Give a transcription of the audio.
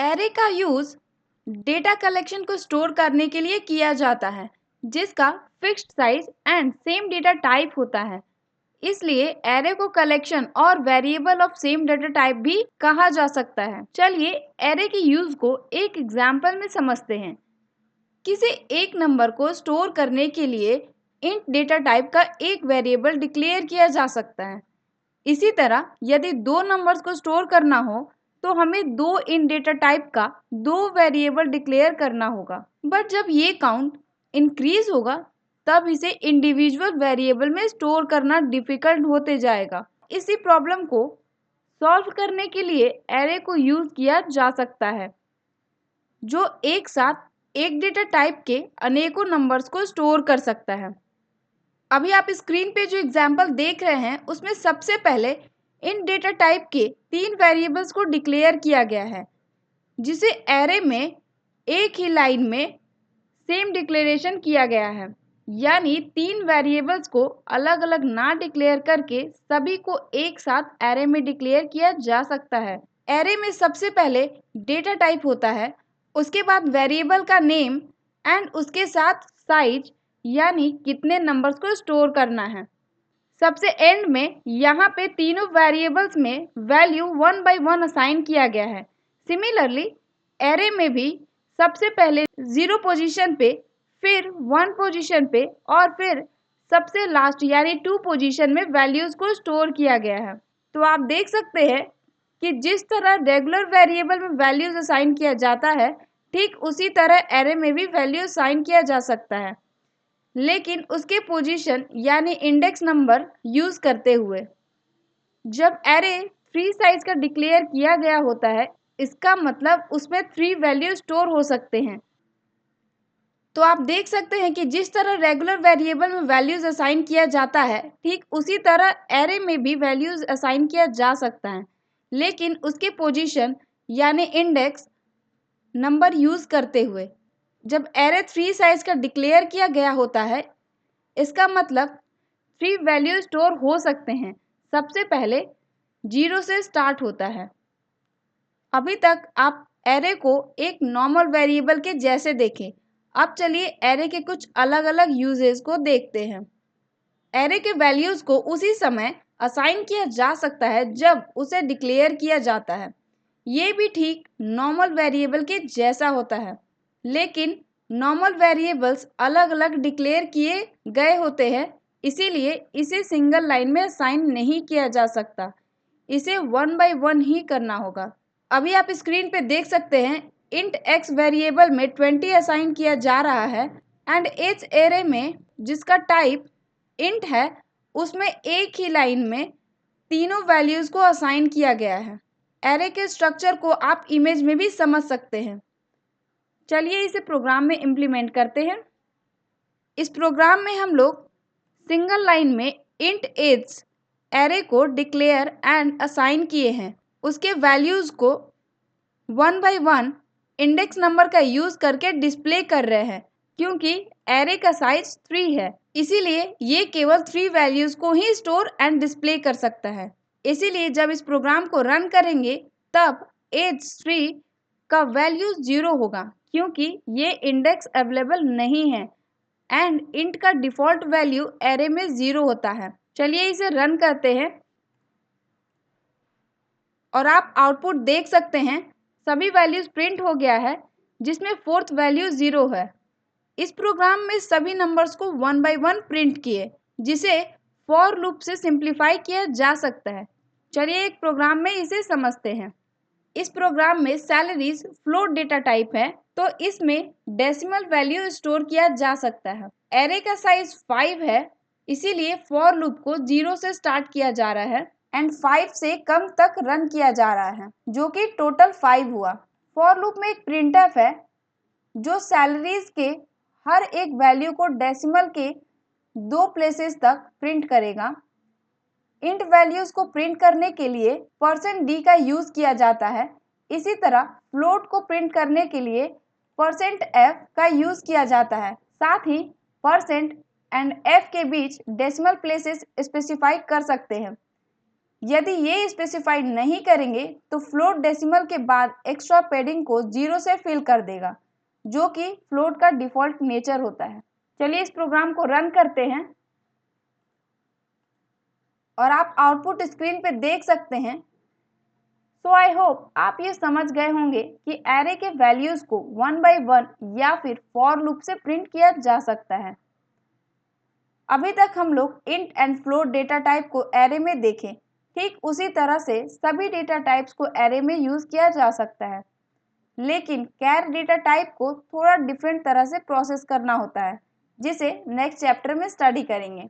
Array का use data collection को store करने के लिए किया जाता है जिसका fixed size and same data type होता है। इसलिए एरे को कलेक्शन और variable of same data type भी कहा जा सकता है। चलिए एरे के यूज को एक एग्जांपल में समझते हैं। किसी एक नंबर को स्टोर करने के लिए इंट डेटा टाइप का एक वेरिएबल डिक्लेयर किया जा सकता है। इसी तरह यदि दो नंबर्स को स्टोर करना हो तो हमें दो इन डेटा टाइप का दो वेरिएबल डिक्लेयर करना होगा। बट जब ये काउंट इंक्रीज होगा तब इसे इंडिविजुअल वेरिएबल में स्टोर करना डिफिकल्ट होते जाएगा। इसी प्रॉब्लम को सॉल्व करने के लिए एरे को यूज किया जा सकता है जो एक साथ एक डेटा टाइप के अनेकों नंबर्स को स्टोर कर सकता है। अभी आप स्क्रीन पे जो एग्जाम्पल देख रहे हैं उसमें सबसे पहले इन डेटा टाइप के तीन वेरिएबल्स को डिक्लेयर किया गया है जिसे एरे में एक ही लाइन में सेम डिक्लेरेशन किया गया है। यानी तीन वेरिएबल्स को अलग अलग ना डिक्लेयर करके सभी को एक साथ एरे में डिक्लेयर किया जा सकता है। एरे में सबसे पहले डेटा टाइप होता है, उसके बाद वेरिएबल का नेम एंड उसके साथ साइज यानी कितने नंबर्स को स्टोर करना है। सबसे एंड में यहाँ पे तीनों वेरिएबल्स में वैल्यू 1 बाय 1 असाइन किया गया है। सिमिलरली एरे में भी सबसे पहले 0 पोजीशन पे, फिर 1 पोजीशन पे और फिर सबसे लास्ट यानी 2 पोजीशन में वैल्यूज को स्टोर किया गया है। तो आप देख सकते हैं कि जिस तरह रेगुलर वेरिएबल में वैल्यूज असाइन किया जाता है ठीक उसी तरह एरे में भी वैल्यू असाइन किया जा सकता है, लेकिन उसके पोजीशन यानी इंडेक्स नंबर यूज करते हुए। जब एरे 3 साइज का डिक्लेयर किया गया होता है इसका मतलब उसमें 3 वैल्यू स्टोर हो सकते हैं। तो आप देख सकते हैं कि जिस तरह रेगुलर वेरिएबल में वैल्यूज असाइन किया जाता है ठीक उसी तरह एरे में भी वैल्यूज असाइन किया जा सकता है, लेकिन उसके पोजीशन यानी इंडेक्स नंबर यूज करते हुए। जब एरे 3 साइज का डिक्लेयर किया गया होता है इसका मतलब 3 वैल्यू स्टोर हो सकते हैं। सबसे पहले 0 से स्टार्ट होता है। अभी तक आप एरे को एक नॉर्मल वेरिएबल के जैसे देखें। अब चलिए एरे के कुछ अलग अलग यूजेस को देखते हैं। एरे के वैल्यूज को उसी समय असाइन किया जा सकता है जब उसे डिक्लेयर किया जाता है। ये भी ठीक नॉर्मल वेरिएबल के जैसा होता है, लेकिन नॉर्मल वेरिएबल्स अलग अलग डिक्लेयर किए गए होते हैं, इसीलिए इसे सिंगल लाइन में असाइन नहीं किया जा सकता। इसे 1 बाय 1 ही करना होगा। अभी आप स्क्रीन पे देख सकते हैं इंट x वेरिएबल में 20 असाइन किया जा रहा है एंड इस एरे में जिसका टाइप इंट है उसमें एक ही लाइन में तीनों वैल्यूज को असाइन किया गया है। एरे के स्ट्रक्चर को आप इमेज में भी समझ सकते हैं। चलिए इसे प्रोग्राम में इम्प्लीमेंट करते हैं। इस प्रोग्राम में हम लोग सिंगल लाइन में इंट एज एरे को डिक्लेयर एंड असाइन किए हैं। उसके वैल्यूज को 1 बाय 1 इंडेक्स नंबर का यूज करके डिस्प्ले कर रहे हैं। क्योंकि एरे का साइज 3 है इसीलिए ये केवल 3 वैल्यूज को ही स्टोर एंड डिस्प्ले कर सकता है। इसीलिए जब इस प्रोग्राम को रन करेंगे तब एज 3 का वैल्यू 0 होगा क्योंकि ये इंडेक्स अवेलेबल नहीं है एंड इंट का डिफॉल्ट वैल्यू एरे में 0 होता है। चलिए इसे रन करते हैं और आप आउटपुट देख सकते हैं सभी वैल्यूज प्रिंट हो गया है जिसमें फोर्थ वैल्यू 0 है। इस प्रोग्राम में सभी नंबर्स को 1 बाय 1 प्रिंट किए जिसे फॉर लूप से सिंप्लीफाई किया जा सकता है। चलिए एक प्रोग्राम में इसे समझते हैं। इस प्रोग्राम में सैलरीज फ्लोट डेटा टाइप है तो इसमें डेसिमल वैल्यू स्टोर किया जा सकता है। एरे का साइज 5 है इसीलिए फॉर लूप को 0 से स्टार्ट किया जा रहा है एंड 5 से कम तक रन किया जा रहा है जो कि टोटल 5 हुआ। फॉर लूप में एक प्रिंटफ है जो सैलरीज के हर एक वैल्यू को डेसिमल के 2 प्लेसेस तक प्रिंट करेगा। इंट वैल्यूज को प्रिंट करने के लिए %d का यूज किया जाता है। इसी तरह फ्लोट को प्रिंट करने के लिए %f का यूज किया जाता है। साथ ही % एंड f के बीच डेसिमल प्लेसेस स्पेसिफाई कर सकते हैं। यदि ये स्पेसिफाइड नहीं करेंगे तो फ्लोट डेसिमल के बाद एक्स्ट्रा पैडिंग को 0 से फिल कर देगा, जो कि फ्लोट का डिफ़ॉल्ट नेचर होता है। चलिए इस प्रोग्राम को रन करते हैं और आप आउटपुट स्क्रीन पे देख सकते हैं। सो आई होप आप ये समझ गए होंगे कि एरे के वैल्यूज को 1 बाय 1 या फिर फॉर लूप से प्रिंट किया जा सकता है। अभी तक हम लोग int and float data type को एरे में देखें। ठीक उसी तरह से सभी डेटा टाइप्स को एरे में यूज किया जा सकता है, लेकिन कैर डेटा टाइप को थोड़ा डिफरेंट तरह से प्रोसेस करना होता है, जिसे नेक्स्ट चैप्टर में स्टडी करेंगे।